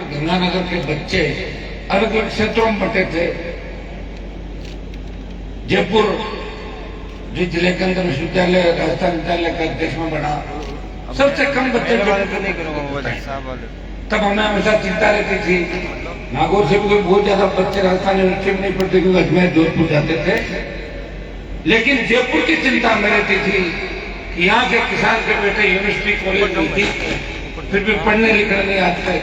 गंगानगर के बच्चे अलग अलग क्षेत्रों में बटे थे। जयपुर जिस जिले के अंदर विश्वविद्यालय राजस्थान विद्यालय का अध्यक्ष में बना, सबसे कम बच्चे तब हमें हमेशा चिंता रहती थी। नागौर से भी कोई बहुत ज्यादा बच्चे राजस्थान यूनिवर्सिटी में नहीं पढ़ते क्योंकि अजमेर जोधपुर जाते थे। लेकिन जयपुर की चिंता में रहती थी कि यहाँ के किसान के बेटे यूनिवर्सिटी कॉलेज में थी, फिर भी पढ़ने लिखने नहीं आते।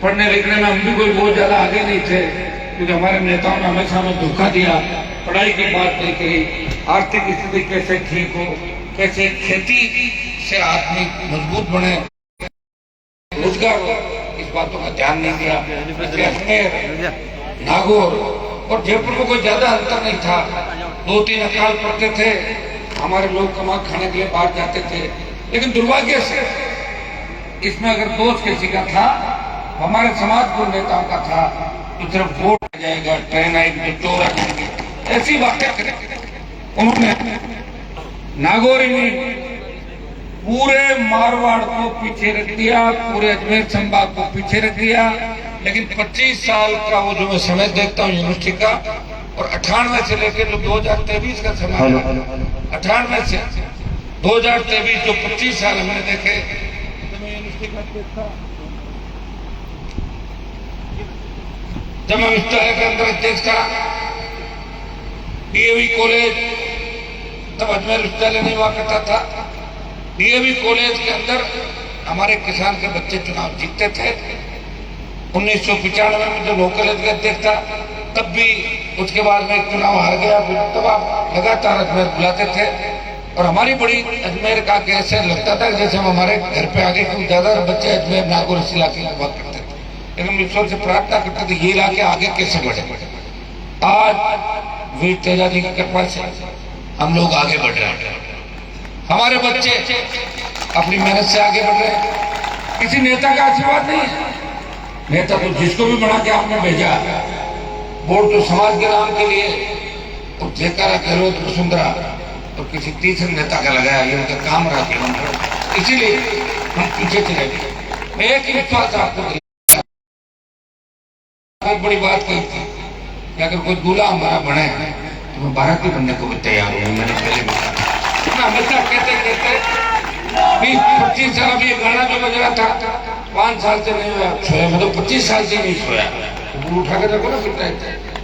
पढ़ने लिखने में हम भी कोई बहुत ज्यादा आगे नहीं थे क्योंकि हमारे नेताओं ने हमेशा हमें धोखा दिया, पढ़ाई की बात नहीं कही। आर्थिक स्थिति कैसे ठीक हो, कैसे खेती से आदमी मजबूत बने, रोजगार हो, इस बातों का ध्यान नहीं दिया। अजमेर, नागौर और जयपुर में कोई ज्यादा अंतर नहीं था। 2-3 अकाल पढ़ते थे, हमारे लोग कमा खाने के लिए बाहर जाते थे। लेकिन दुर्भाग्य से इसमें अगर दोष किसी का था, हमारे समाज को नेताओं का था कि सिर्फ वोट आ जाएगा, ट्रेन आएगी तो चोर आ जाएंगे, ऐसी बातें उन्होंने नागौरी में पूरे मारवाड़ को पीछे रख दिया, पूरे अजमेर संभाग को पीछे रख दिया। लेकिन 25 साल का वो जो मैं समय देखता हूँ यूनिवर्सिटी का, और 98 से लेकर जो 2023 का समय, 98 से 2023 जो 25 साल हमने देखे, जब मैं विश्वविद्यालय के अंदर अध्यक्ष था, डीएवी कॉलेज, तब अजमेर विश्वविद्यालय नहीं हुआ करता था। डीएवी कॉलेज के अंदर हमारे किसान के बच्चे चुनाव जीतते थे। 1995 में जो लोकल कॉलेज का अध्यक्ष था, तब भी उसके बाद में एक चुनाव हार गया। तब आप लगातार अजमेर बुलाते थे और हमारी बड़ी अजमेर का कैसे लगता था जैसे हम हमारे घर पे आगे कुछ ज्यादा बच्चे अजमेर नागौर इस इलाके में बात करते थे। लेकिन ईश्वर से प्रार्थना करते थे ये इलाके आगे कैसे बढ़े। आज वीर तेजा जी की कृपा से हम लोग आगे बढ़ रहे हैं, हमारे बच्चे अपनी मेहनत से आगे बढ़ रहे हैं। किसी नेता का आशीर्वाद नहीं है। नेता तो जिसको भी बना के आपने भेजा, वोट तो समाज के नाम के लिए, और जयकारा गहलोत वसुंधरा तो किसी तीसरे नेता का लगाया, ये उनका काम रहा जीवन भर, इसीलिए हम पीछे चले गए। मैं एक ही विश्वास आपको दिया, बहुत बड़ी बात कही थी कि अगर कोई दूल्हा हमारा बने तो मैं बाराती बनने को भी तैयार हूँ। मैंने पहले भी कहा, हमेशा कहते कहते 20-25 साल, अभी गाना जो बज रहा था 5 साल से नहीं हुआ सोया, मतलब 25 साल से नहीं सोया, उठा के देखो ना फिरता है।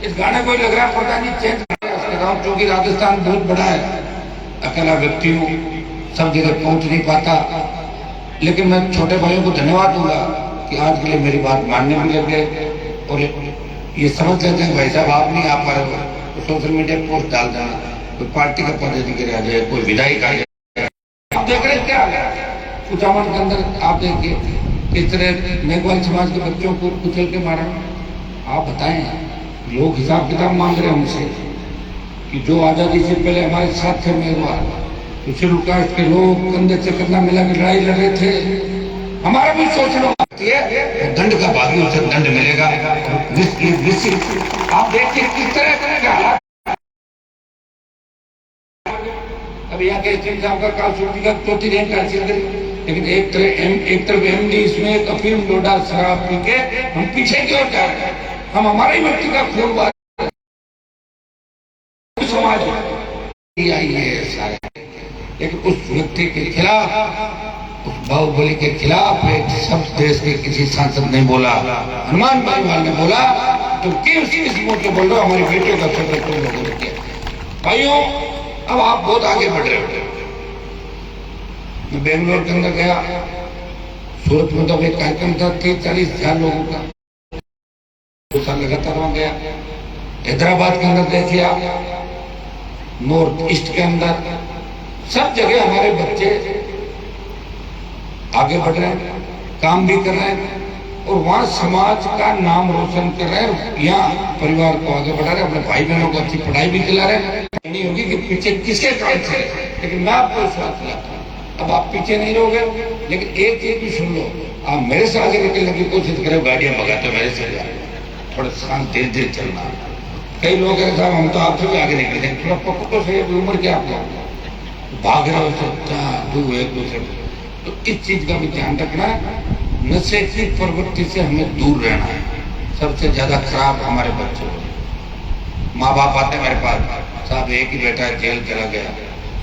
इस गाने को लग रहा है पता नहीं चेंज कर, क्योंकि राजस्थान बहुत बड़ा है, अकेला व्यक्ति हूँ, सब जगह पहुंच नहीं पाता। लेकिन मैं छोटे भाइयों को धन्यवाद दूंगा कि आज के लिए मेरी बात मानने भी लग गए और ये समझ लेते हैं भाई साहब आप नहीं आ पा रहे हो तो सोशल मीडिया पोस्ट डाल देना, कोई पार्टी का पदाधिकारी आ जाए, कोई विधायक आ जाए। आप देख रहे क्या कुचामन के अंदर आप देखिए किस तरह मेघवाल समाज के बच्चों को कुचल के मारा। आप बताएं, लोग हिसाब किताब मांग रहे हैं हमसे कि जो आजादी से पहले हमारे साथ थे मेघवाल, तो शेड्यूल कास्ट के लोग कंधे से कंधा मिला के लड़ाई लड़ रहे थे। हमारा भी सोचना है, दंड का भागी उसे दंड मिलेगा। आप देखिए किस तरह करेगा हालात। अब यहाँ के एसडीएम साहब का कालसूची का 4थी रैंक हासिल करी, लेकिन एक तरफ एमडी इसमें एक अफीम लोडा शराब पी के हम पीछे की ओर जा रहे हैं। हम हमारे व्यक्ति का खून बात समाज आई है सारे, लेकिन उस व्यक्ति के खिलाफ, उस बाहुबली के खिलाफ एक सब देश के किसी सांसद नहीं बोला। हनुमान भाईवाल ने बोला तो किस मुंह से बोल रहे हो, हमारी बेटियों का सफर तुम लोगों ने किया। भाइयों अब आप बहुत आगे बढ़ रहे हो। मैं बेंगलोर के अंदर गया, सूरत में तो एक कार्यक्रम था 30-40 हजार लोगों का, 2 साल लगातार वहां गया। हैदराबाद के अंदर देखिए आप, नॉर्थ ईस्ट के अंदर सब जगह हमारे बच्चे आगे बढ़ रहे हैं, काम भी कर रहे हैं और वहाँ समाज का नाम रोशन कर रहे हैं, यहाँ परिवार को आगे बढ़ा रहे हैं, अपने भाई बहनों को अच्छी पढ़ाई भी दिला रहे हैं। नहीं होगी कि पीछे किसके काम से, लेकिन मैं आपको विश्वास दिलाता हूँ अब आप पीछे नहीं रहोगे। लेकिन एक चीज भी सुन लो, आप मेरे से आगे निकलने की कोशिश करो, गाड़ियां भगाते मेरे से थोड़ा शांत धीरे धीरे चलना। कई लोग हैं साहब हम तो आपसे भी आगे निकल जाएंगे, थोड़ा पक्को तो सही, उम्र क्या आपको भाग रहे हो सब दूर एक दूसरे को, तो इस चीज का भी ध्यान रखना है। नशे की प्रवृत्ति से हमें दूर रहना है। सबसे ज्यादा खराब हमारे बच्चे। माँ बाप आते मेरे पास, साहब एक ही बेटा जेल चला गया,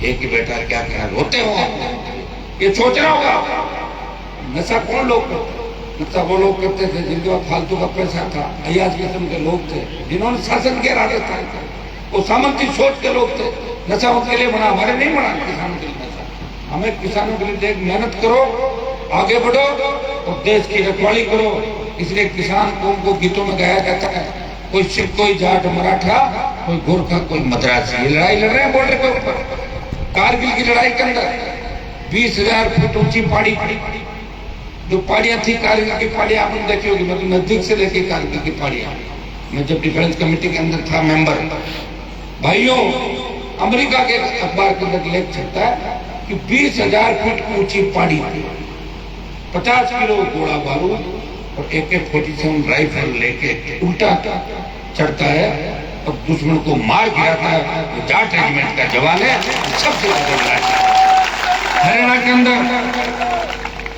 एक ही बेटा, क्या कहना, रोते हो आप। ये सोचना होगा। नशा कौन लोग करते? नशा वो लोग करते थे जिनके पास फालतू का पैसा था, अयाज किस्म के लोग थे, जिन्होंने शासन किया राजस्थान का। वो सामंती सोच के लोग थे। नशा उनके लिए बना, हमारे नहीं बना किसानों के लिए नशा। हमें किसानों के लिए देख, मेहनत करो, आगे बढ़ो और देश की रखवाली करो। इसलिए किसान कौम को गीतों में गाया जाता है, कोई सिख, कोई जाट मराठा, कोई गोरखा, कोई मद्रासी। ये लड़ाई लड़ रहे हैं बॉर्डर के ऊपर। कारगिल की लड़ाई के अंदर 20,000 फुट ऊंची पहाड़ी, जो पहाड़ियां थी कारगिल की पहाड़ियां आपने देखी होगी, मतलब नजदीक से देखी कारगिल की पहाड़ियां। मैं जब डिफेंस कमेटी के अंदर था मेंबर, भाइयों, अमेरिका के अखबार के अंदर लेख छपता है कि 20,000 फुट ऊंची पहाड़ी, 50 किलो गोला बारूद और AK-47 राइफल लेके उल्टा चढ़ता है और दुश्मन को मार गिराता है। वो जाट रेजिमेंट का जवान है, सबसे ज्यादा। हरियाणा के अंदर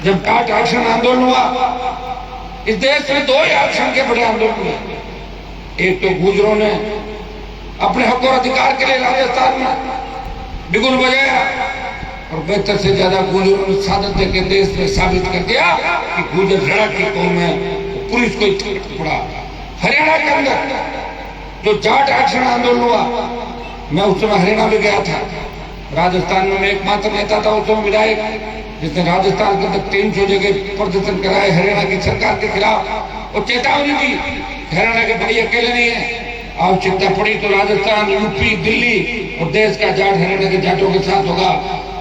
जब जाट आरक्षण आंदोलन हुआ, इस देश में 2 ही आरक्षण के बड़े आंदोलन हुए। एक तो गुजरों ने अपने हक और अधिकार के लिए राजस्थान में बिगुल बजाया और बेहतर से ज्यादा गुजरों ने सादत देके देश में साबित कर दिया कि गुजर लड़ाकी कौम है, पुलिस को पड़ा। हरियाणा के अंदर जो जाट आरक्षण आंदोलन हुआ, मैं उस समय हरियाणा में गया था। राजस्थान में मैं एकमात्र नेता था उस समय विधायक, जिसने राजस्थान के अंदर 300 जगह प्रदर्शन कराए हरियाणा की सरकार के खिलाफ और चेतावनी दी, हरियाणा के भाई अकेले नहीं है, आवश्यकता पड़ी तो राजस्थान, यूपी, दिल्ली और देश का जाट हरियाणा के जाटों के साथ होगा।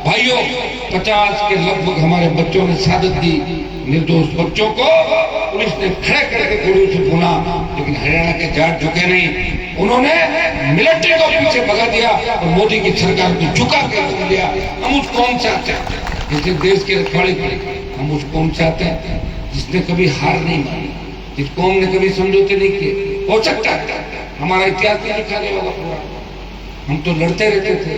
भाइयों, 50 के लगभग हमारे बच्चों ने शहादत दी। निर्दोष बच्चों को पुलिस ने खड़े करके गोलियों से भूना, लेकिन हरियाणा के जाट झुके नहीं। उन्होंने मिलिट्री को पीछे भगा दिया और मोदी की सरकार को झुका कर दिया। हम उस कौम से आते हैं जिसने देश की रखवाली की, हम उस कौम से आते हैं जिसने कभी हार नहीं मानी, जिस कौम ने कभी समझौते नहीं किए। हो सकता है हमारा इतिहास नहीं लिखाने वाला पूरा, हम तो लड़ते रहते थे।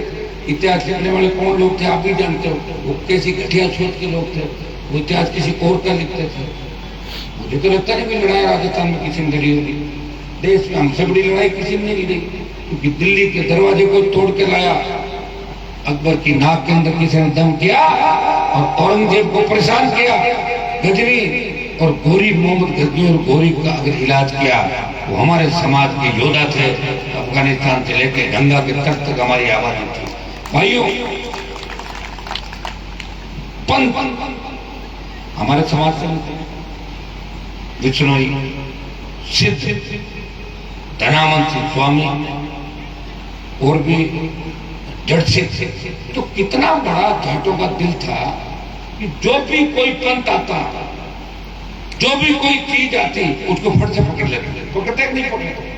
इतिहास लिखने वाले कौन लोग थे आप भी जानते हो, वो कैसी घटिया सोच के लोग थे। वो इतिहास किसी और का लिखते थे। मुझे तो लगता नहीं कि लड़ाई राजस्थान में किसी ने लड़ी होगी। देश में हमसे बड़ी लड़ाई किसी ने नहीं लड़ी, क्योंकि दिल्ली के दरवाजे को तोड़ के लाया, अकबर की नाक के अंदर किसी ने दम किया और औरंगजेब को परेशान किया। गजनी और गोरी, मोहम्मद गजनी और गोरी का अगर इलाज किया, वो हमारे समाज के योद्धा थे। अफगानिस्तान से लेकर गंगा के तट तक हमारी आबादी थी। भाइयों, पंथ हमारे समाज से विष्णोई, सिद्ध, धनावंत स्वामी और भी जड़ सिद्ध। तो कितना बड़ा जाटों का दिल था कि जो भी कोई पंथ आता, जो भी कोई चीज आती, उसको फट से पकड़ लेते। पकड़ते नहीं पकड़ते।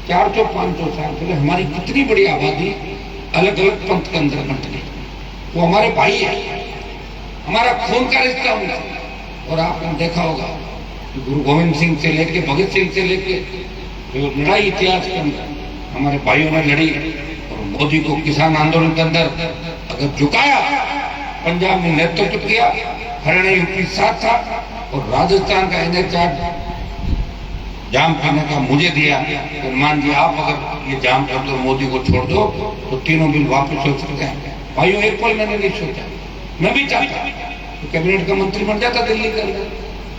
400-500 साल पहले हमारी कितनी बड़ी आबादी अलग अलग पंथ के अंदर बंट गई। वो हमारे भाई है, हमारा खून का रिश्ता हुआ। और आपने देखा होगा कि गुरु गोविंद सिंह से लेके, भगत सिंह से लेके जो लड़ाई इतिहास के अंदर हमारे भाइयों ने लड़ी, और मोदी को किसान आंदोलन के अंदर अगर झुकाया, पंजाब में नेतृत्व किया, हरियाणा यूपी साथ था, और राजस्थान का NH-8 जाम करने का मुझे दिया। हनुमान जी, आप अगर ये जाम कर दो, मोदी को छोड़ दो, तो तीनों बिल वापस हो सकते हैं। भाइयों, एक पल मैंने नहीं सोचा, मैं भी चाहता तो कैबिनेट का मंत्री बन जाता दिल्ली के अंदर।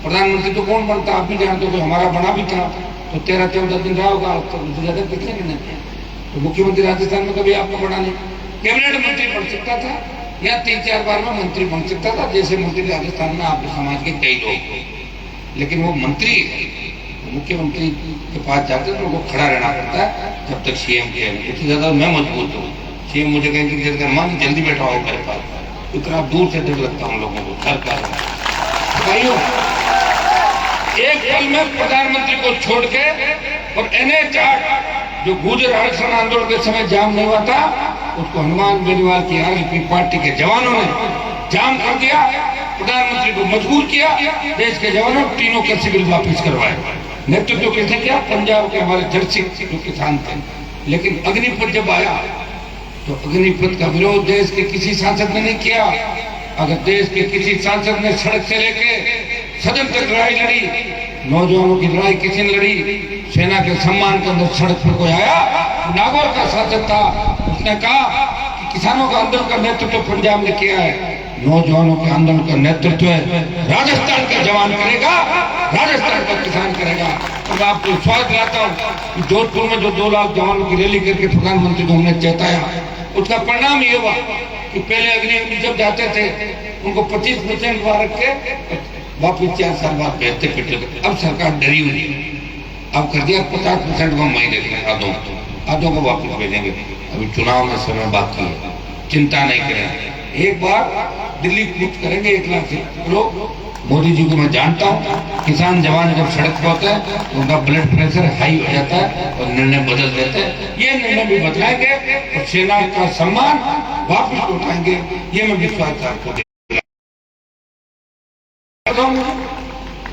प्रधानमंत्री तो कौन बनता, आप भी जानते हो, हमारा बना भी था तो 13-14 दिन रहा होगा, तो मुझे ज्यादा कितने दिन है। तो मुख्यमंत्री राजस्थान में कभी आपको बना नहीं, कैबिनेट मंत्री बन सकता था या 3-4 बार में मंत्री बन सकता था, जैसे मंत्री राजस्थान में आपके समाज के कई लोग। लेकिन वो मंत्री मुख्यमंत्री के पास जाते तो उनको खड़ा रहना पड़ता है जब तक CM के। इससे ज्यादा मैं मजबूत हूँ। CM मुझे कहेंगे जल्दी बैठा हो मेरे पास, इतना दूर से डर लगता है उन लोगों को सरकार में। भाइयों, एक पल में प्रधानमंत्री को छोड़ के और NH-8 जो गुजर आरक्षण आंदोलन के समय जाम नहीं हुआ था, उसको हनुमान बेनीवाल की RLP पार्टी के जवानों ने जाम कर दिया। प्रधानमंत्री को मजबूर किया, देश के जवानों तीनों का सिविल वापस करवाए। नेतृत्व किसने किया? पंजाब के हमारे जर्सी जो किसान थे। लेकिन अग्निपथ जब आया तो अग्निपथ का विरोध देश के किसी सांसद ने नहीं किया। अगर देश के किसी सांसद ने सड़क से लेके सदन तक लड़ाई लड़ी, नौजवानों की लड़ाई किसी ने लड़ी, सेना के सम्मान के अंदर सड़क पर कोई आया, नागौर का शासक था, उसने कहा कि किसानों का आंदोलन का नेतृत्व पंजाब ने किया है, नौजवानों के आंदोलन का नेतृत्व राजस्थान का जवान करेगा, राजस्थान का किसान करेगा। और मैं आपको विश्वास दिलाता हूँ कि जोधपुर में जो 2 लाख जवानों की रैली करके प्रधानमंत्री को हमने चेताया, उसका परिणाम ये हुआ कि पहले अग्नि जब जाते थे उनको 25% रख के वापिस 4 साल बाद भेजते पिटते। अब सरकार डरी हुई, अब कर दिया 50% को महीने आधों को वापिस भेजेंगे। अभी चुनाव में समय बाकी है, चिंता नहीं करें, एक बार दिल्ली कूच करेंगे 1 लाख से लोग। मोदी जी को मैं जानता हूँ, किसान जवान जब सड़क पर होते हैं तो उनका ब्लड प्रेशर हाई हो जाता है और निर्णय बदल देते हैं। ये निर्णय भी बदलाएंगे और सेना का सम्मान वापस उठाएंगे, ये मैं विश्वास आपको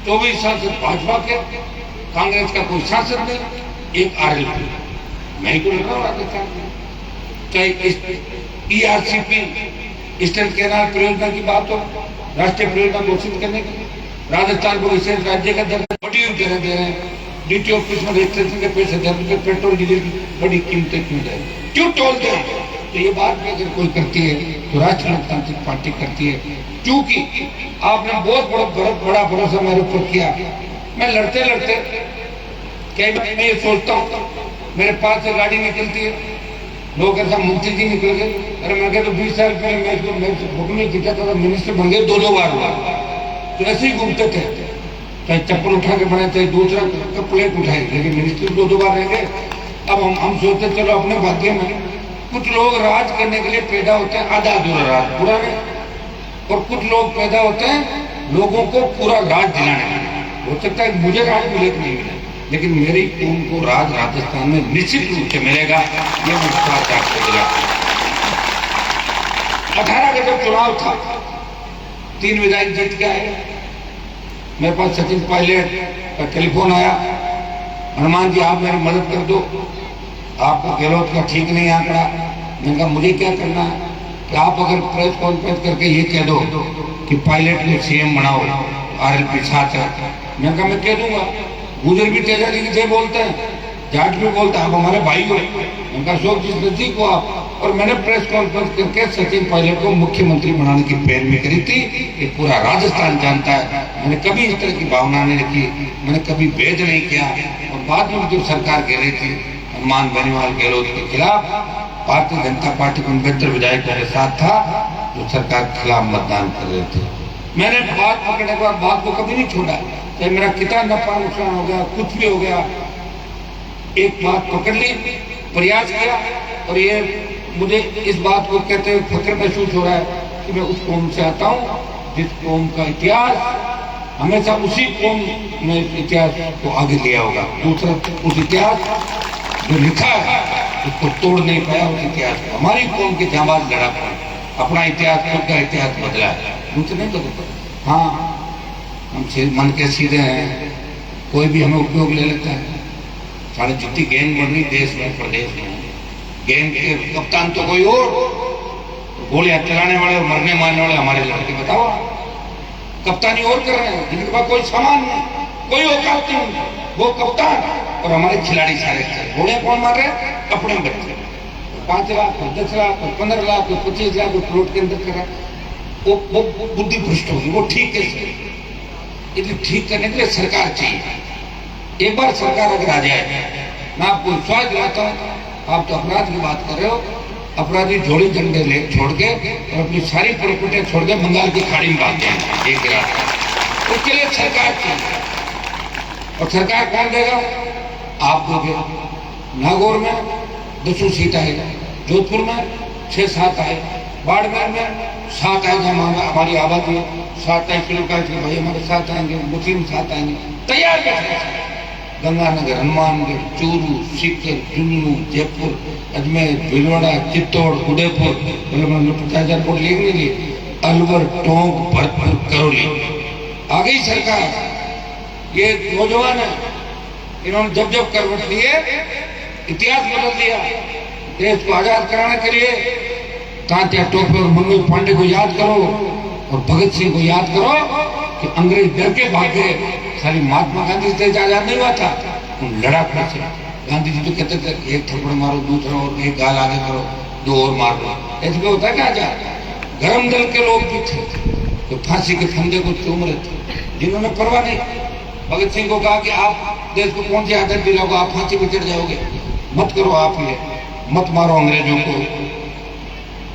24 साल से भाजपा के, कांग्रेस का कोई सांसद नहीं, एक आरएलपी, मैं ही को लग रहा हूँ राजस्थान में। चाहे ERCP ईस्टर्न कैनाल परियोजना की बात हो, राष्ट्रीय परियोजना घोषित करने की, राजस्थान को विशेष राज्य का दर्जा बड़ी दे रहे हैं, DT ऑफिस में रजिस्ट्रेशन के पैसे दे रहे, पेट्रोल डीजल की बड़ी कीमतें क्यों दे, क्यों टोल दे? तो ये बात भी अगर कोई करती है तो राष्ट्रीय लोकतांत्रिक पार्टी करती है, क्योंकि आपने बहुत बड़ा भरोसा मेरे ऊपर किया। मैं लड़ते लड़ते कई बार मैं ये सोचता हूँ, मेरे पास से गाड़ी निकलती है, लोग ऐसा मंत्री जी निकल गए, अरे मैं कहता 20 साल पहले मैं हुक्म जीता था, मिनिस्टर बन गए 2 बार हुआ, तो ऐसे ही घूमते थे, चाहे चप्पल उठा के बने, चाहे दूसरा प्लेट उठाए, लेकिन मिनिस्टर 2 बार रह गए। अब हम सोचते चलो अपने भाग्य में, कुछ लोग राज करने के लिए पैदा होते हैं आधा अधूरा राज पूरा नहीं, और कुछ लोग पैदा होते हैं लोगों को पूरा राज दिलाने में। हो सकता है मुझे राज मिले नहीं मिले, लेकिन मेरी कौम को राज राजस्थान में निश्चित रूप से मिलेगा, ये मैं विश्वास आपको दिलाता हूं। 18 का जब चुनाव था, 3 विधायक जीत के आए, मेरे पास सचिन पायलट का टेलीफोन आया, हनुमान जी आप मेरी मदद कर दो, आपको गहलोत का ठीक नहीं आंकड़ा। मैंने कहा मुझे क्या करना है कि आप अगर प्रेस कॉन्फ्रेंस करके ये कह दो कि पायलट को CM बनाओ, RLP साथ है। मैंने कहा मैं कह दूंगा, गुजर भी तेजा जी से बोलते हैं, जाट भी बोलते हैं, आप हमारे भाई हो। उनका शोक जिस नजदीक हो आप। और मैंने प्रेस कॉन्फ्रेंस करके सचिन पायलट को मुख्यमंत्री बनाने की पैरवी करी थी, ये पूरा राजस्थान जानता है। मैंने कभी इस तरह की भावना नहीं रखी, मैंने कभी भेद नहीं किया। और बाद में जो सरकार कह रही थी हनुमान बेनीवाल गहलोत के खिलाफ, भारतीय जनता पार्टी के 69 विधायकों के साथ था जो सरकार के खिलाफ मतदान कर रहे थे। मैंने बात पकड़ने के बाद बात को कभी नहीं छोड़ा, चाहे मेरा कितना नफा नुकसान हो गया, कुछ भी हो गया, एक बात पकड़ ली, प्रयास किया। और ये मुझे इस बात को कहते हुए फक्र महसूस हो रहा है कि मैं उस कौम से आता हूँ जिस कौम का इतिहास हमेशा उसी कौम ने इतिहास को आगे लिया होगा। दूसरा उस इतिहास जो लिखा है उसको तोड़ नहीं पाया, उस इतिहास को हमारी कौम के जांबाज लड़ा पाए, अपना इतिहास खुद का इतिहास बदला है, दूसरे नहीं बदलता। हाँ, हम मन के सीधे हैं, कोई भी हमें उपयोग ले लेता है। साढ़े जितनी गैंग बढ़ रही देश में प्रदेश में, गैंग के कप्तान तो कोई और, गोलियां चलाने वाले और मरने मारने वाले हमारे लड़के, बताओ कप्तानी और कर रहे हैं, जिनके पास कोई सामान नहीं, कोई औकात नहीं, वो कप्तान। और हमारे खिलाड़ी सारे गोलियां कौन मार रहे हैं? अपने बच्चे, 5 लाख, 10 लाख, 15 लाख, 25 लाख प्लॉट के अंदर कर रहा है। वो बुद्धि भ्रष्ट होगी, वो ठीक कैसे? इसलिए ठीक करने के लिए सरकार चाहिए। एक बार सरकार अगर आ जाए, मैं आपको विश्वास दिलाता हूँ, आप तो अपराध की बात कर रहे हो, अपराधी झोड़ी झंडे ले छोड़ के और अपनी सारी प्रॉपर्टी छोड़ के बंगाल की खाड़ी में भाग जाएंगे एक गिरा। उसके लिए सरकार चाहिए, और सरकार कौन देगा? आप दोगे। नागौर में 200 सीट आएगा, जोधपुर में 6-7 आए, बाड़मेर में 7 आएगा, हमारी आबादी 7 आए, शुरू कर भाई हमारे साथ आएंगे, मुस्लिम साथ आएंगे, तैयार बैठे। गंगानगर, हनुमानगढ़, चूरू, सीकर, झुंझुनू, जयपुर, अजमेर, भीलवाड़ा, चित्तौड़, उदयपुर, 50,000 वोट लेने के लिए, अलवर, टोंक, भरतपुर, करौली आ गई सरकार। ये नौजवान है, इन्होंने जब जब करवट लिए इतिहास बदल दिया। देश को आजाद कराने के लिए तात्या टोपे और मनोज पांडे को याद करो और भगत सिंह को याद करो। कि अंग्रेज डर के भाग गए। खाली महात्मा गांधी से आजाद नहीं हुआ था, लड़ा फिर से। गांधी जी तो कहते थे एक थप्पड़ मारो, दूसरा और एक गाल आगे करो, दो और मार लो। ऐसे में होता क्या आजाद? गरम दल के लोग भी थे तो फांसी के फंदे को चूम रहे थे, जिन्होंने परवाह नहीं। भगत सिंह को कहा कि आप देश को कौन सी आदत दिलाओगे, आप फांसी पर चढ़ जाओगे, मत करो, आप ये मत मारो अंग्रेजों को।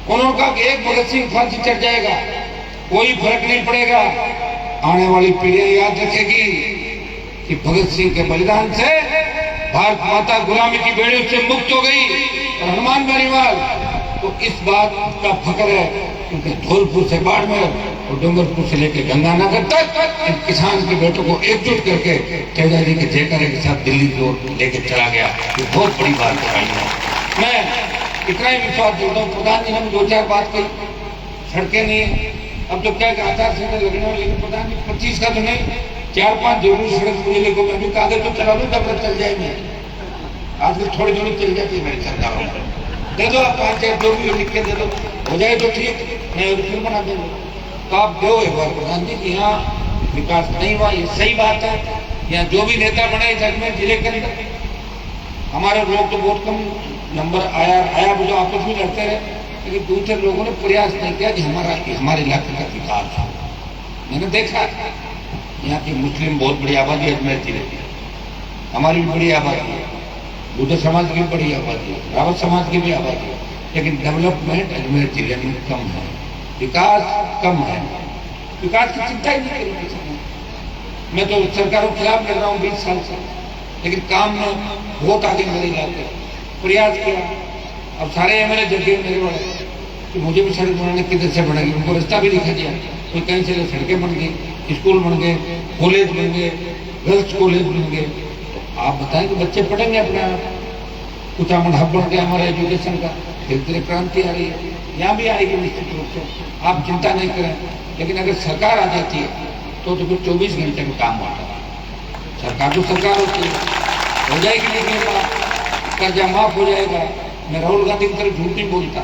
उन्होंने कहा कि एक भगत सिंह फांसी चढ़ जाएगा, कोई फर्क नहीं पड़ेगा, आने वाली पीढ़ियां याद रखेगी कि भगत सिंह के बलिदान से भारत माता गुलामी की बेड़ियों से मुक्त हो गई। और हनुमान बेनीवाल तो इस बात का फख्र है क्योंकि धौलपुर से बाड़मेर और डूंगरपुर से लेकर गंगानगर तक इन किसान के बेटों को एकजुट करके तेजाजी के जयकारे के साथ दिल्ली की ओर लेकर चला गया। ये बहुत बड़ी बात बताई है। मैं इतना ही विश्वास देता हूँ, प्रधान जी ने दो चार बात कही, सड़कें नहीं, अब तो क्या आधार संख्या लगने वाली, लेकिन प्रधान जी 25 का तो नहीं, 4-5 जरूर सड़क मुझे लेको, मैं भी कागज तो चला दूँ तब तक चल जाए। मैं आजकल थोड़ी थोड़ी चल जाती है मेरी सरकारों में, दे दो आप 5-6 जो भी लिख के दे दो, हो जाए तो ठीक, मैं फिर बना दूंगा। तो आप दो एक बार प्रधान जी कि यहाँ विकास नहीं हुआ, ये सही बात है। यहाँ जो भी नेता बने अजमेर जिले के अंदर, हमारे लोग तो बहुत कम नंबर आया वो जो आपस में लड़ते रहे, लेकिन दूसरे लोगों ने प्रयास नहीं किया कि हमारे इलाके का विकास हो। मैंने देखा यहाँ की मुस्लिम बहुत बड़ी आबादी है अजमेर जिले की, हमारी भी बड़ी आबादी है, बुद्ध समाज की भी बड़ी आबादी है, रावत समाज की भी आबादी है, लेकिन डेवलपमेंट अजमेर जिले में कम है, विकास कम है। विकास की चिंता ही नहीं करी किसी ने। मैं तो सरकारों के खिलाफ लड़ रहा हूँ 20 साल से, लेकिन काम में बहुत आगे मेरे इलाके प्रयास किया। अब सारे एमएलए जगह मेरे बड़े कि मुझे भी सड़क बनाने किधर से बनेगी, उनको रास्ता भी दिखा दिया, कोई कहीं से सड़कें बन गई, स्कूल बन गए, कॉलेज बन गए, गर्ल्स कॉलेज बन गए। तो आप बताएं कि बच्चे पढ़ेंगे अपना, कुचामन हब बन गया हमारे एजुकेशन का, धीरे धीरे क्रांति आ रही है, यहाँ भी आएगी निश्चित रूप से, आप चिंता नहीं करें। लेकिन अगर सरकार आ जाती है तो फिर 24 घंटे में काम होता है। सरकार तो सरकार होती है, हो जाएगी, लेकिन कर्जा माफ हो जाएगा। मैं राहुल गांधी की तरफ झूठ नहीं बोलता,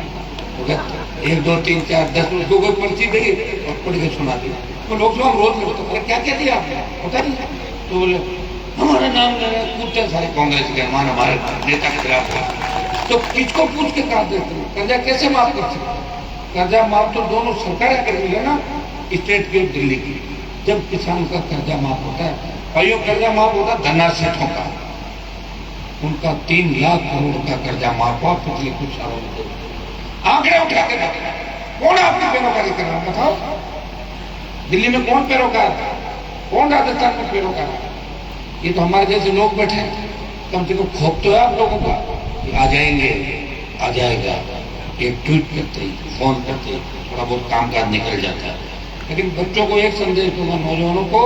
1 2 3 4 10 उसको कोई पर्ची दी और पढ़ के सुना दी, तो लोकसभा में रोज लगता है क्या क्या दिया आपने पता नहीं, तो बोले हमारा नाम लेना, कूदते सारे कांग्रेस के मान हमारे नेता के खिलाफ। तो किसको पूछ के कहा देते हैं कर्जा कैसे माफ कर सकते? कर्जा माफ तो दोनों सरकारें करेंगी है ना, स्टेट की दिल्ली की। जब किसान का कर्जा माफ होता है, और ये कर्जा माफ होता है धन्ना सेठों का, उनका 3 लाख करोड़ का कर्जा माफ हुआ पिछले कुछ सालों में। आंकड़े उठा के कौन आपकी पैरोकारी कर रहा बताओ? दिल्ली में कौन पैरोकार, कौन राजस्थान में पैरोकार? ये तो हमारे जैसे लोग बैठे हैं, कम से कम खौफ तो है आप लोगों का कि आ जाएंगे, आ जाएगा, एक ट्वीट करते ही, फोन करते ही थोड़ा बहुत कामकाज निकल जाता है। लेकिन बच्चों को एक संदेश दूंगा, नौजवानों को,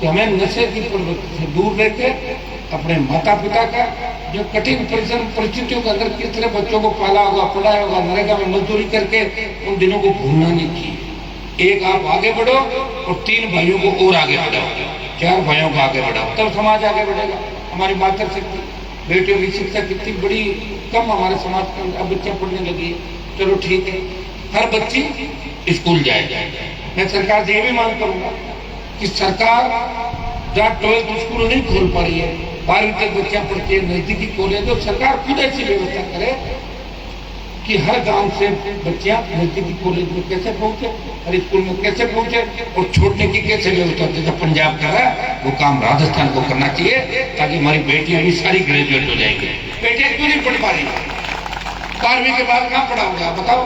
कि हमें नशे की प्रवृत्ति से दूर रहकर अपने माता पिता का जो कठिन परिस्थितियों के अंदर किस तरह बच्चों को पाला होगा, पढ़ाया होगा, नरेगा में मजदूरी करके उन दिनों को भूलना नहीं चाहिए। एक आप आगे बढ़ो और 3 भाइयों को और आगे बढ़ाओ, 4 भाइयों को आगे बढ़ाओ, तब समाज आगे बढ़ेगा। हमारी मातृशक्ति, बेटियों की शिक्षा कितनी बड़ी कम हमारे समाज के अंदर, अब बच्चियां पढ़ने लगी है, चलो ठीक है, हर बच्ची स्कूल जाए। मैं सरकार से ये भी मांग करूंगा कि सरकार जहाँ 12th स्कूल नहीं खोल पा रही है, 12वीं तक बच्चियां पढ़ती है, नजदीकी कॉलेज, तो सरकार खुद ऐसी व्यवस्था करे कि हर गांव से बच्चियां नजदीकी कॉलेज में कैसे पहुंचे, हर स्कूल में कैसे पहुंचे, और छोड़ने की कैसे व्यवस्था। जैसा पंजाब कर रहा है वो काम राजस्थान को करना चाहिए, ताकि हमारी बेटियां भी सारी ग्रेजुएट हो जाएंगी। बेटियां क्यों नहीं पढ़ पा रही? 12वीं के बाद कहाँ पढ़ा होगा बताओ?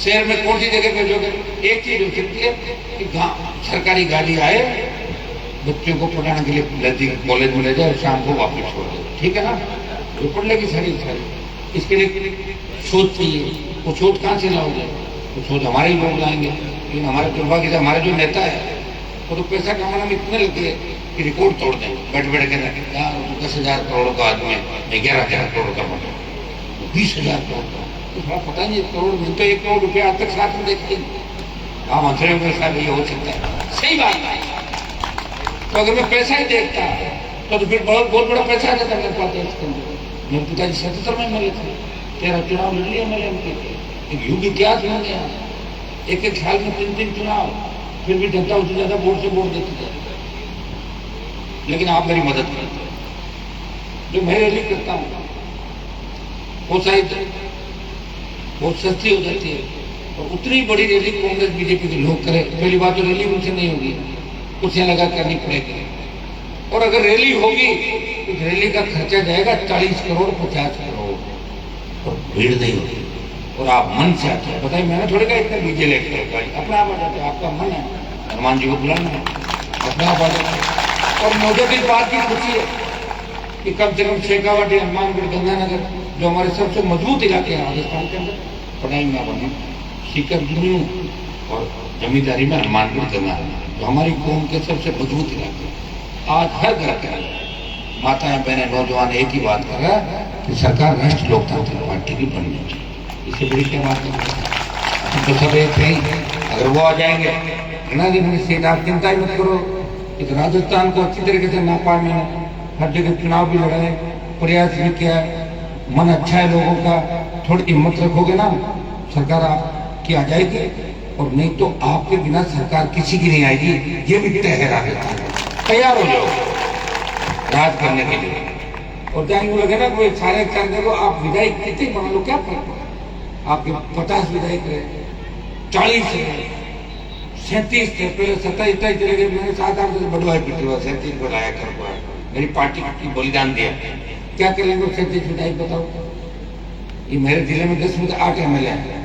शहर में कौन सी जगह भेजोगे? एक चीज हो सकती है कि सरकारी गाड़ी आए, बच्चों को पढ़ाने के लिए नजदीक कॉलेज में ले जाए और शाम को वापस छोड़ दे, ठीक है ना? जो पढ़ लेगी सारी। इसके लिए सोच चाहिए, वो सोच कहाँ से लाओगे? वो सोच हमारे ही लोग लाएंगे। लेकिन हमारे दुर्भाग्य से हमारे जो नेता है वो तो पैसा कमाने में इतने लगे कि रिकॉर्ड तोड़ देंगे, बैठ बैठ के 10,000 करोड़ का आदमी 11,000 करोड़ का बना, 20,000 करोड़ का, तो पता नहीं करोड़ में तो 1 करोड़ रुपया आज तक साथ में देखते हैं। हाँ मंत्री मेरे साथ ये हो सकता है, सही बात है। तो अगर मैं पैसा ही देखता तो फिर बहुत बड़ा पैसा आ जाता मेरे पास इसके अंदर। मेरे पिताजी 77 में मिले थे, 13 चुनाव लड़ लिया मैंने उनके, एक युग इतिहास हो गया। 1-1 साल में 3 चुनाव, फिर भी जनता उससे ज्यादा वोट से वोट देती है। लेकिन आप मेरी मदद करते हैं, जो मैं रैली करता हूँ वो शायद बहुत सस्ती हो जाती है, और उतनी बड़ी रैली कांग्रेस बीजेपी के लोग करें। पहली बात तो रैली उनसे नहीं होगी, कुर्सियां लगा करनी पड़ेगी, और अगर रैली होगी तो रैली का खर्चा जाएगा 40 करोड़ 50 करोड़, और भीड़ नहीं होगी। और आप मन से आते हैं, बताइए मैंने थोड़े कहा इतना डीजे लेके अपने आप आ जाते हैं, आपका मन है, हनुमान जी को बुलाना है, अपने आप आ जाते हैं। और मुझे भी इस बात की खुशी है कि कम से कम शेखावाटी, हनुमानगढ़, गंगानगर जो हमारे सबसे मजबूत इलाके हैं राजस्थान के अंदर, पढ़ाई में बनी सीकर जमीन और जमींदारी में हनुमानगढ़ गंगानगर जो हमारी कौम के सबसे मजबूत इलाके, आज हर घर के माताएं बहनें नौजवान एक ही बात कर रहा है कि सरकार राष्ट्रीय लोकतांत्रिक पार्टी की बननी चाहिए। इससे बड़ी क्या बात है, तो सब एक है, अगर वो आ जाएंगे ना जी सीट, आप चिंता ही मत करो। एक राजस्थान को अच्छी तरीके से नापा, मैंने हर जगह चुनाव भी लड़ाए, प्रयास भी किया, मन अच्छा है लोगों का, थोड़ी हिम्मत रखोगे ना सरकार आपकी आ जाएगी, और नहीं तो आपके बिना सरकार किसी की नहीं आएगी, ये भी तय है। तैयार हो जाओ राज करने के लिए। और जहाँ यूँ लगे ना कोई सारे कर दो, आप विधायक कितने बना लो, क्या फर्क है, आपके 50 विधायक रहे, 40 रहे, 37 थे, पहले 27 चले गए, मैंने 7-8 से बढ़वाए पिटे हुआ 37 को लाया कर पाया, मेरी पार्टी की बलिदान दिया। क्या करेंगे 37 विधायक बताओ। ये मेरे जिले में 10 में 8 MLA हैं,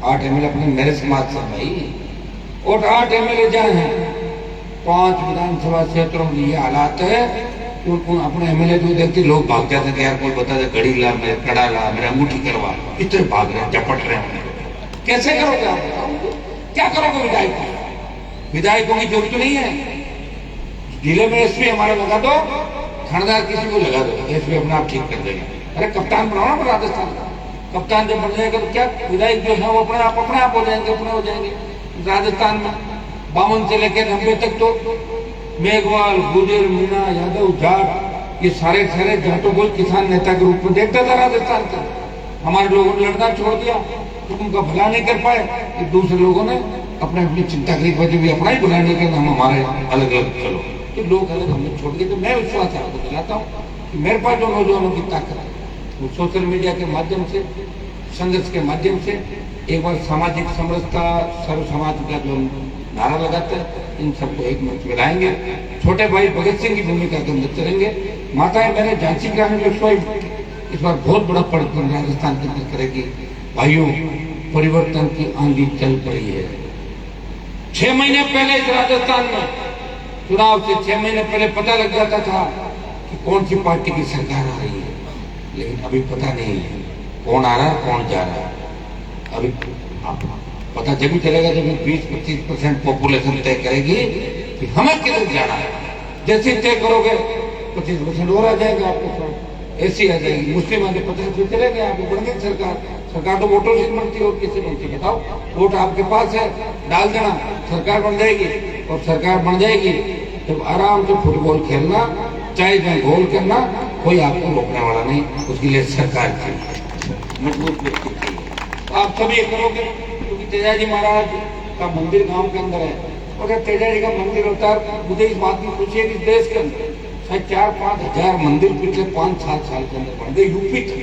8 MLA अपने मेरे समाज से भाई, और 8 MLA जाए हैं 5 विधानसभा क्षेत्रों में। ये हालात है उन अपने MLA जो देखते लोग भाग जाते थे, यार कोई बता दे घड़ी ला, मेरे कड़ा ला, मेरा अंगूठी करवा, इतने भाग रहे हैं, झपट रहे हैं। कैसे करोगे आप, क्या करोगे विधायकों की जरूरत नहीं है। जिले में SP हमारा लगा दो, थानेदार किसी को लगा दो, SP अपने आप ठीक कर देगा। अरे कप्तान बनाओ ना राजस्थान का, कप्तान जब बन जाएगा तो क्या विधायक जो है वो अपने आप हो जाएंगे, अपने हो जाएंगे। राजस्थान में 52 से लेकर 90 तक तो मेघवाल, गुजर, मीणा, यादव, जाट, ये सारे जाटों को किसान नेता के रूप में देखता था राजस्थान का। हमारे लोगों ने लड़ना छोड़ दिया तो उनका भला नहीं कर पाए, कि दूसरे लोगों ने अपने अपनी चिंता की वजह भी अपना ही भला नहीं करना, हम हमारे अलग अलग चलो, तो लोग अलग हमने छोड़ दिए। तो मैं विश्वास आपको दिलाता हूँ कि मेरे पास जो नौजवानों की ताकत है वो सोशल मीडिया के माध्यम से, संघर्ष के माध्यम से एक बार सामाजिक समरसता, सर्व समाज का जो नारा लगाते हैं, इन सबको एक मंच में लाएंगे। छोटे भाई भगत सिंह की भूमिका के अंदर चलेंगे। माताएं मैंने झांसी ग्रामीण लोकसभा इस बार बहुत बड़ा परिवर्तन राजस्थान के अंदर करेगी। भाइयों, परिवर्तन की आंधी चल पड़ी है। 6 महीने पहले इस राजस्थान में चुनाव से 6 महीने पहले पता लग जाता था कि कौन सी पार्टी की सरकार आ रही है, लेकिन अभी पता नहीं है कौन आ रहा है, कौन जा रहा है। अभी पता जब भी चलेगा जब 20-25% पॉपुलेशन तय करेगी कि हमें किधर जाना है। जैसे तय करोगे 25% और आ जाएगा आपके साथ, ऐसी आ जाएगी। मुस्लिम आगे 50% चले गए, आपको बढ़ गई सरकार तो वोटों से बनती है और किससे बनती है बताओ। वोट आपके पास है, डाल देना, सरकार बन जाएगी। और सरकार बन जाएगी जब आराम से फुटबॉल खेलना, चाहे जहाँ गोल करना, कोई आपको रोकने वाला नहीं। उसके लिए सरकार की मजबूत व्यक्ति चाहिए। आप सभी ये करोगे क्योंकि तेजाजी महाराज का मंदिर गांव के अंदर है, और जब तेजाजी का मंदिर होता है, मुझे इस बात की खुशी है कि देश के अंदर शायद 4-5 हजार मंदिर पिछले 5-7 साल के अंदर बन गए, यूपी तक,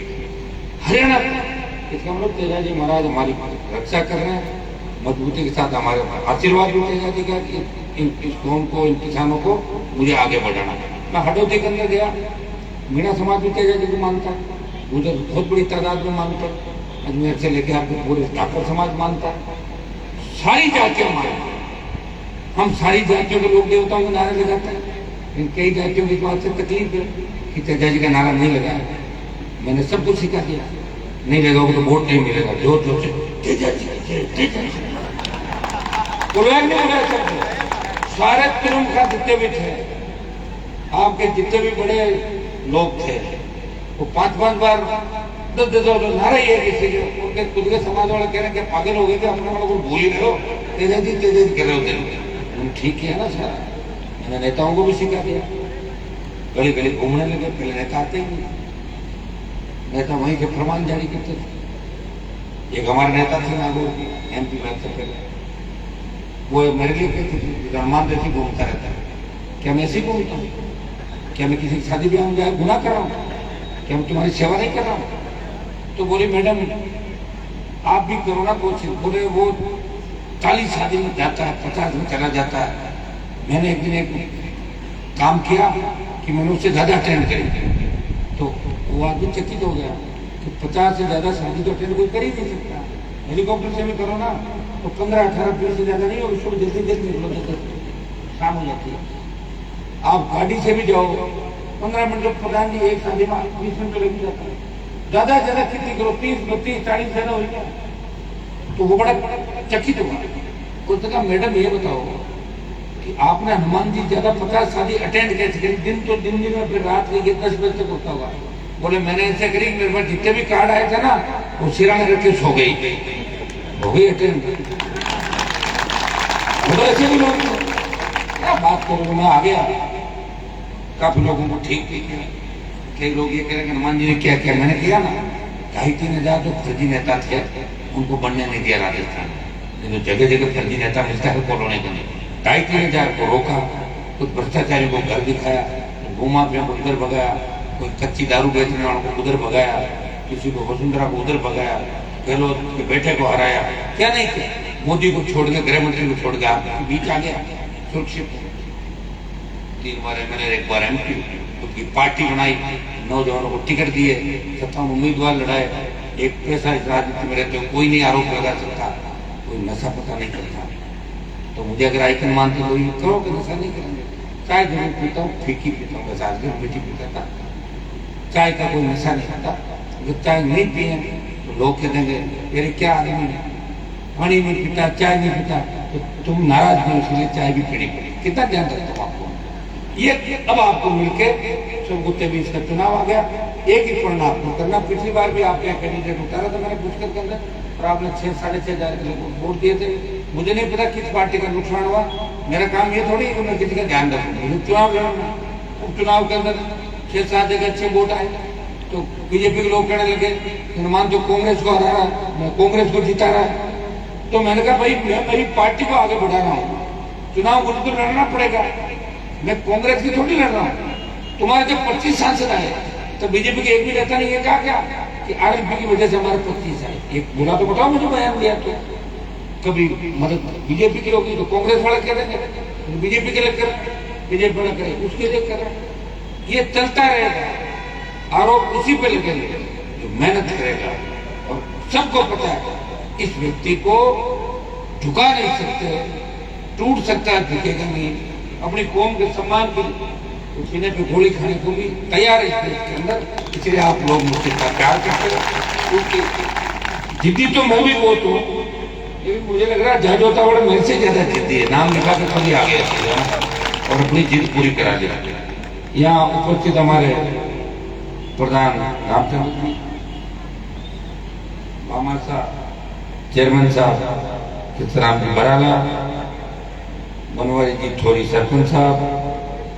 हरियाणा तक। इसका मतलब तेजाजी महाराज हमारी रक्षा कर रहे हैं मजबूती के साथ। हमारे आशीर्वाद भी तेजाजी का इस कौम को, इन किसानों को मुझे आगे बढ़ाना। मैं हडोती के अंदर गया, मीणा समाज भी तेजाजी को मानता है, उधर बहुत बड़ी तादाद में मानता है, अजमेर से लेकर आपको पूरे ठाकुर समाज मानता है, सारी जातियां मानते हैं। हम सारी जातियों के लोग देवताओं के नारे लगाते हैं, लेकिन कई जातियों की बात से तकलीफ है कि तेजाजी का नारा नहीं लगाया। मैंने सब कुछ सिखा दिया, नहीं लगाओगे तो वोट नहीं मिलेगा। जोर जोर से तेजाजी सारे तिरुमखा जितने भी थे, आपके जितने भी बड़े लोग थे, वो 5-5 बार 10 नारा ही है किसी के। उनके खुद के समाज वाले कह रहे हैं कि पागल हो गए थे, अपने वालों को भूल ही रहे हो, तेजाजी कर रहे हो दिन। ठीक है ना सर, मैंने नेताओं को भी सिखा दिया, गली गली घूमने लगे। पहले नेता आते ही नेता वहीं के फरमान जारी करते थे। एक हमारे नेता थे नागौर MP में से पहले, वो मेरे लिए कहती थी हनुमान जैसी घूमता रहता है। क्या मैं ऐसे घूमता हूँ? क्या मैं किसी की शादी ब्याह में जाए गुनाह कर रहा हूँ? क्या मैं तुम्हारी सेवा नहीं कर रहा हूँ? तो बोली मैडम आप भी करो ना कोशिश। बोले वो 40 शादी में जाता है, 50 में चला जाता है। मैंने एक दिन एक काम किया कि मैंने उससे ज्यादा अटेंड करी, तो वो आदमी चकित हो गया कि 50 से ज्यादा शादी तो अटेंड कोई कर ही नहीं सकता। हेलीकॉप्टर से भी करो ना तो 15-18 फीट से ज्यादा नहीं होगी, उसको जल्दी जल्दी निकलो, शाम हो जाती है। आप गाड़ी से भी जाओ 15 मिनट, प्रधान जी एक शादी में 20 मिनट लग जाता है। ज्यादा से ज्यादा कितनी करो 30, 32, 40 ज्यादा हो गया। तो वो बड़ा चकित हुआ। उसने कहा मैडम ये बताओ कि आपने हनुमान जी ज्यादा 50 शादी अटेंड कैसे करी? दिन तो दिन में फिर रात में 10 बजे तक होता होगा। बोले मैंने ऐसे करी, मेरे पास जितने भी कार्ड आए थे ना वो सिराने करके सो गई, हो गई अटेंड। ऐसे भी लोग क्या बात करो, मैं आ गया। काफी लोगों को ठीक भी किया। कई लोग ये कह रहे हैं हनुमान जी ने क्या किया? मैंने किया ना, 2,500 जो फर्जी नेता थे उनको बनने नहीं दिया राजस्थान। जो जगह जगह फर्जी नेता मिलता है कॉलोनी को 2,500 को रोका। कुछ भ्रष्टाचारी को घर दिखाया, भूमाफिया को उधर भगाया, कोई कच्ची दारू बेचने वालों को उधर भगाया, किसी को वसुंधरा को उधर भगाया, गहलोत के बेटे को हराया। क्या नहीं किया? मोदी को छोड़ के, गृह मंत्री को छोड़ के आपके बीच आ गया सुरक्षित। 3 बार एमएलए, 1 बार एमपी, उसकी पार्टी बनाई, नौजवानों को टिकट दिए, 57 उम्मीदवार लड़ाए। एक पैसा इस राजनीति में रहते हो कोई नहीं आरोप लगा सकता, कोई नशा पता नहीं करता। तो मुझे अगर आइकन मानते तो करो कि नशा नहीं करेंगे। चाय जरूर पीता हूँ, फीकी पीता हूँ, बस आज मीठी पीता था। चाय का कोई नशा नहीं आता। अगर चाय नहीं पिए तो लोग कह देंगे मेरे क्या आदमी है, पानी नहीं पीता, चाय नहीं पीता, तो तुम नाराज नहीं, इसलिए चाय भी पीनी पड़ी। कितना ध्यान रखता हूँ आपको ये। अब आपको मिलके सबगुत्ते भी इसका चुनाव आ गया, एक ही परिणाम आपको करना। पिछली बार भी आपके यहाँ कैंडिडेट उतारा था मैंने पुष्कर के अंदर, और आपने 6-6,500 के लोग वोट दिए थे। मुझे नहीं पता किस पार्टी का नुकसान हुआ। मेरा काम ये थोड़ी है कि मैं किसी का ध्यान रखूँ। चुनाव लड़ना, उपचुनाव के अंदर 6-7 जगह अच्छे वोट आए तो बीजेपी के लोग कहने लगे हनुमान जो कांग्रेस को हरा रहा है, मैं कांग्रेस को जिता रहा है। तो मैंने कहा भाई मैं मेरी पार्टी को आगे बढ़ा रहा हूँ, चुनाव मुझे तो लड़ना पड़ेगा, मैं कांग्रेस की थोड़ी लड़ रहा हूँ। तुम्हारे जब 25 सांसद आए तो बीजेपी के एक भी नेता ने ये कहा क्या कि आरएलपी की वजह से हमारे 25 आए? एक बोला तो बताओ मुझे, बयान दिया तो कभी मदद बीजेपी की होगी तो कांग्रेस वाले कह देंगे, बीजेपी के लिए कर, बीजेपी वाला करे उसके लिए कर। ये चलता रहेगा, आरोप उसी पे लगेंगे जो मेहनत करेगा। और सबको पता है इस व्यक्ति को झुका नहीं सकते, टूट सकता है, झुकेगा नहीं। अपनी कौम के सम्मान के सीने पे गोली खाने को भी तैयार है इस देश के अंदर। इसलिए आप लोग मुझसे प्यार करते हो, क्योंकि जिद्दी तो मैं भी बहुत हूँ, लेकिन मुझे लग रहा है जहाजोता बड़े मेरे से ज्यादा जिद्दी है। नाम लिखा के कभी आगे और अपनी जिद पूरी करा लिया। यहाँ उपस्थित हमारे प्रधान रामचंद्र जी, मामा साहब, चेयरमैन साहब चित्राम जी बराला, बनवारी जी थोड़ी सरपंच साहब,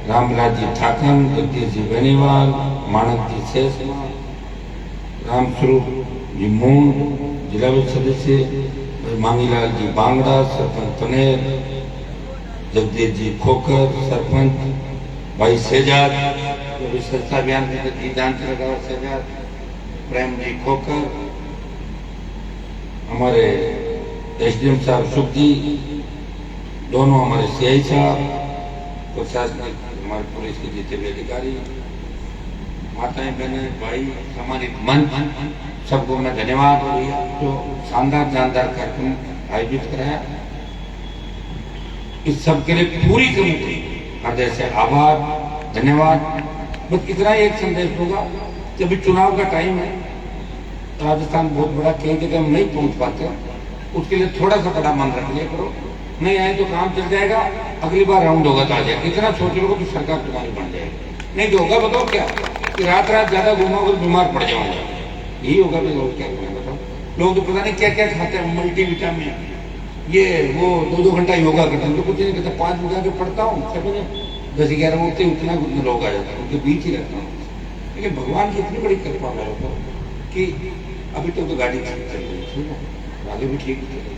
रामलाल जी ठाकन, जगदीश जी बेनीवाल, मानक जी शेषमा, रामस्वरूप जी मूंड जिला सदस्य, मांगीलाल जी बांगड़ा सरपंच पनेर, जगदीश जी खोकर सरपंच, भाई शहजाद स्वच्छता अभियान के जी जानते लगा शहजाद, प्रेम जी खोकर, हमारे एसडीएम साहब सुख जी, दोनों हमारे सीआई साहब, प्रशासनिक हमारे पुलिस के जितने भी अधिकारी, माताएं बहनें भाई, सम्मानित मंच, सबको मैं धन्यवाद दिया जो शानदार जानदार कार्यक्रम आयोजित कराया। इस सब के लिए पूरी कमेटी हृदय से आभार, धन्यवाद। बस इतना एक संदेश होगा कि अभी चुनाव का टाइम है, राजस्थान बहुत बड़ा, कई जगह हम नहीं पहुंच पाते, उसके लिए थोड़ा सा बड़ा मन रख लिया करो। नहीं आए तो काम चल जाएगा, अगली बार राउंड होगा तो आ जाएगा। इतना सोच लो कि सरकार तुम्हारी बन जाएगी। नहीं तो होगा बताओ क्या कि रात रात ज्यादा घूमोगे बीमार पड़ जाओगे, यही होगा। भी लोग क्या करें बताओ? लोग तो पता नहीं क्या क्या खाते हैं, मल्टी विटामिन, ये वो 2-2 घंटा योगा करते हैं, तो कुछ नहीं कहते। 5 बजे आके पढ़ता हूँ, 10-11 होते उतना लोग आ जाते हैं, उनके बीच ही रहता हूँ। लेकिन भगवान की इतनी बड़ी कृपा मेरे ऊपर कि अभी तो गाड़ी ठीक चल रही है, आगे भी ठीक चलेगी।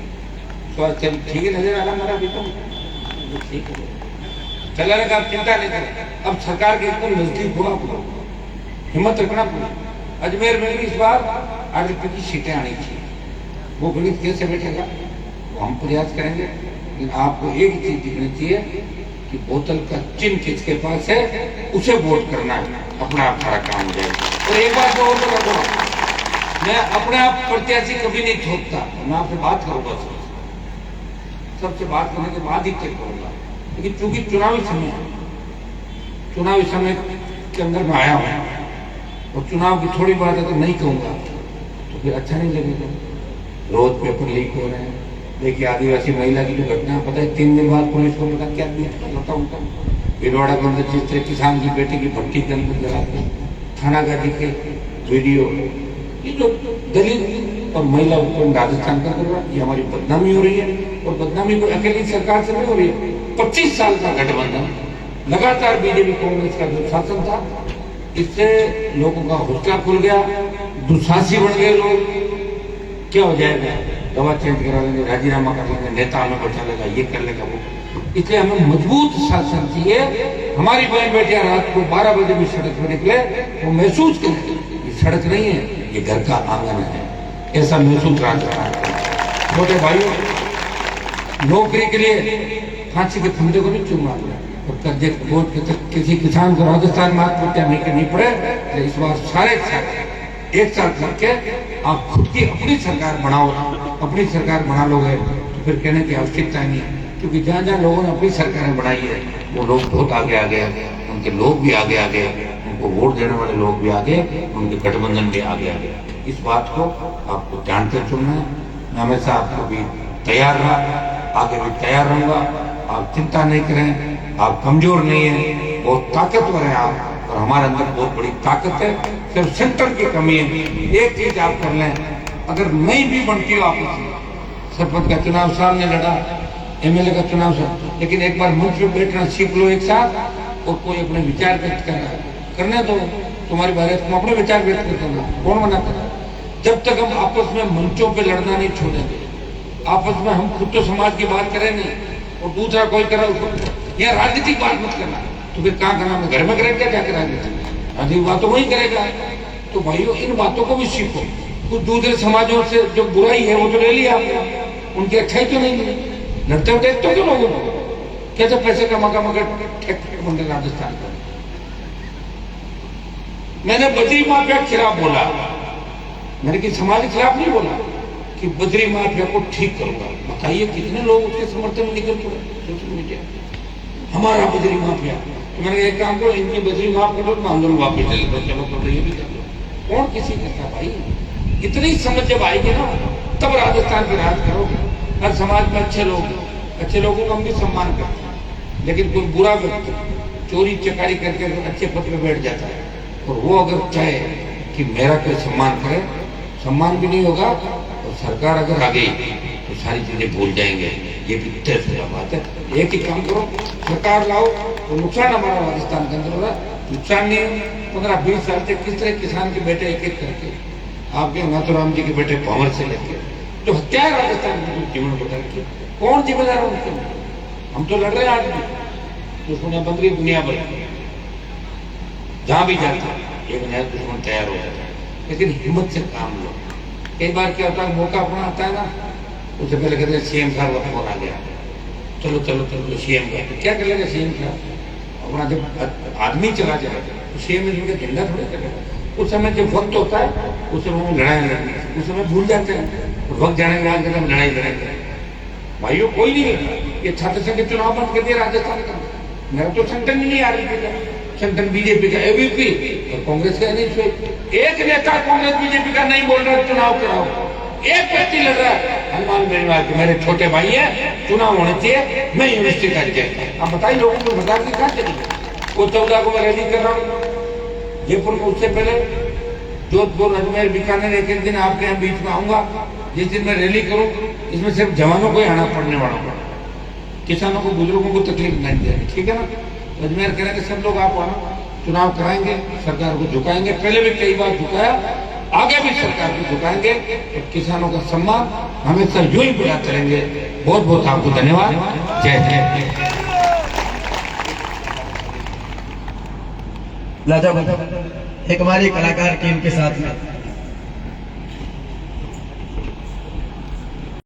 स्वास्थ्य ठीक है नजर आ रहा हमारा अभी तो ठीक है चला रहेगा। आप चिंता नहीं करें, अब सरकार के एकदम नजदीक हुआ, हिम्मत रखना पड़ा। अजमेर में इस बार आरडीपी की सीटें आनी थी, वो गणित कैसे बैठेगा वो हम प्रयास करेंगे। लेकिन आपको एक चीज दिखनी चाहिए कि बोतल का चिन्ह किसके पास है उसे वोट करना है, अपना आप सारा काम हो जाएगा। और एक बात मैं और बता दूं, मैं अपने आप प्रत्याशी कभी नहीं थोपता, मैं आपसे बात करूंगा, सबसे बात करने के बाद ही तय करूंगा। लेकिन चूंकि चुनावी समय के अंदर में आया हूं और चुनाव की थोड़ी बात अगर नहीं कहूंगा तो फिर अच्छा नहीं लगेगा। रोज पेपर लीक हो रहे हैं, देखिए आदिवासी महिला की जो घटना पता है 3 दिन बाद पुलिस को पता क्या होता उनका भिलवाड़ा के अंदर जिस तरह किसान की बेटी की भट्टी के अंदर जलाते, थानागाजी के वीडियो, ये जो दलित और महिला उत्पन्न राजस्थान का कर रहा है, ये हमारी बदनामी हो रही है। और बदनामी को अकेली सरकार से नहीं हो रही है, 25 साल का गठबंधन लगातार बीजेपी कांग्रेस का जो शासन था, इससे लोगों का हौसला खुल गया, दुस्साहसी बन गए लोग। क्या हो जाएगा, दवा चेंज करा लेंगे, राजीनामा कर लेंगे, नेता हमें बैठा लेगा, ये कर लेगा वो। इसलिए हमें मजबूत शासन चाहिए। हमारी बहन बेटियां रात को 12 बजे भी सड़क पर निकले वो महसूस करें ये सड़क नहीं है, ये घर का आंगन है, ऐसा महसूस रहा। छोटे भाइयों, नौकरी के लिए फांसी के फंदे को नहीं चूमना और कर्जे बोझ किसी किसान को राजस्थान में आत्महत्या नहीं करनी पड़े। तो इस बार सारे साथ एक साथ करके आप खुद की अपनी सरकार बनाओ, अपनी सरकार बना लोगे तो फिर कहने की आवश्यकता नहीं है। क्योंकि जहाँ जहाँ लोगों ने अपनी सरकारें बनाई है वो लोग बहुत आगे आ गए, उनके लोग भी आगे आ गए, उनको वोट देने वाले लोग भी आगे, उनके गठबंधन भी आगे आ गए। इस बात को आपको जानकर चुनना है। मैं हमेशा आपको भी तैयार रहा, आगे भी तैयार रहूंगा। आप चिंता नहीं करें, आप कमजोर नहीं है, बहुत ताकतवर है आप, और हमारे अंदर बहुत बड़ी ताकत है। सिर्फ सेंटर की कमी है। एक चीज आप कर लें, अगर नहीं भी बनती हो आप सरपंच का चुनाव सामने लड़ा, एमएलए का चुनाव से, लेकिन एक बार मंच पे बैठना सीख लो एक साथ, और कोई अपने विचार व्यक्त करने दो, तुम्हारी बात तुम अपने विचार व्यक्त करना, कौन मना कर। जब तक हम आपस में मंचों पे लड़ना नहीं छोड़ेंगे, आपस में हम खुद तो समाज की बात करेंगे और दूसरा कोई करे उसको, यह राजनीतिक बात मत करना, तो फिर कहाँ करना, घर में करेंगे क्या करेंगे, राजनीतिक बात तो वही करेगा। तो भाइयों, इन बातों को भी सीखो। कुछ दूसरे समाजों से जो बुराई है वो तो ले लिया आपने, उनकी अच्छाई तो नहीं मिली, लड़ते हुए देखते हो लोगों को कैसे पैसे कमा मंदिर राजस्थान का। मैंने बद्री माफिया के खिलाफ बोला, मैंने कि समाज के खिलाफ नहीं बोला, कि बद्री माफिया को ठीक करूंगा। बताइए कितने लोग उसके समर्थन में निकल पड़े सोशल मीडिया, हमारा बद्री माफिया। तो मैंने एक काम करो, इनकी बद्री माफ करो तो आंदोलन वापस ले लो, चलो तो ये भी कर लो। कौन किसी करता भाई, इतनी समझ जब आएगी ना तब राजस्थान की राज करोगे। हर समाज में अच्छे लोगों का हम भी सम्मान करते हैं, लेकिन कोई बुरा व्यक्ति चोरी चकारी करके अच्छे पद पे बैठ जाता है, और वो अगर चाहे कि मेरा कोई सम्मान करे, सम्मान भी नहीं होगा, और सरकार अगर आ गई तो सारी चीजें भूल जाएंगे। ये भी तय शुदा बात है। एक ही काम करो, सरकार लाओ, तो नुकसान हमारा राजस्थान के अंदर हो रहा है, नुकसान नहीं है। 15-20 साल से किस तरह किसान के बेटे एक एक करके, आपके नाथुराम जी के बेटे भंवर से लेके जो हत्या है राजस्थान में जीवन बदल के, कौन जिम्मेदार है उनके? हम तो लड़ रहे हैं आज भी, दुश्मन बन गई दुनिया भर, जहां भी जाते हैं एक नया दुश्मन तैयार हो जाता है। लेकिन हिम्मत से काम लो। कई बार क्या होता है, मौका अपना आता है ना, उससे पहले कहते हैं सीएम साहब का फोन आ गया, चलो चलो चलो सीएम का, क्या कर लेगा सीएम साहब अपना। जब आदमी चला जाए तो सीएम में झंडा थोड़ा करेगा। उस समय जब वक्त होता है उस समय लड़ाई लड़नी, उस समय भूल जाते हैं, वक्त जाने के बाद हम लड़ाई लड़ेंगे। भाइयों, कोई नहीं है, ये छात्र संघ के चुनाव बंद कर दिया राजस्थान का। मेरा तो संगठन ही नहीं आ रही थी, संगठन बीजेपी का एबीपी और कांग्रेस का नहीं। एक नेता कांग्रेस बीजेपी का नहीं बोल रहा चुनाव कराओ, एक व्यक्ति लड़ रहा है हनुमान बेनीवाल के, मेरे छोटे भाई है, चुनाव होने चाहिए, मैं यूनिवर्सिटी का अध्यक्ष। अब बताइए लोगों को सरकार की कहाँ चली। वो 14 को मैं रैली कर रहा हूँ जयपुर में, उससे पहले जोधपुर, अजमेर, बीकानेर, एक दिन आपके यहाँ बीच में आऊंगा। जिस दिन मैं रैली करूं इसमें सिर्फ जवानों को ही आना पड़ने वाला होगा, किसानों को, बुजुर्गों को तकलीफ नहीं देनी, ठीक है ना। अजमेर करेंगे सब लोग, आप आना, चुनाव कराएंगे, सरकार को झुकाएंगे। पहले भी कई बार झुकाया, आगे भी सरकार को झुकाएंगे तो किसानों का सम्मान हमेशा यूं ही बढ़ा चलेंगे। बहुत बहुत आपको धन्यवाद। जय जय। लाजवाब एक हमारी कलाकार टीम के साथ में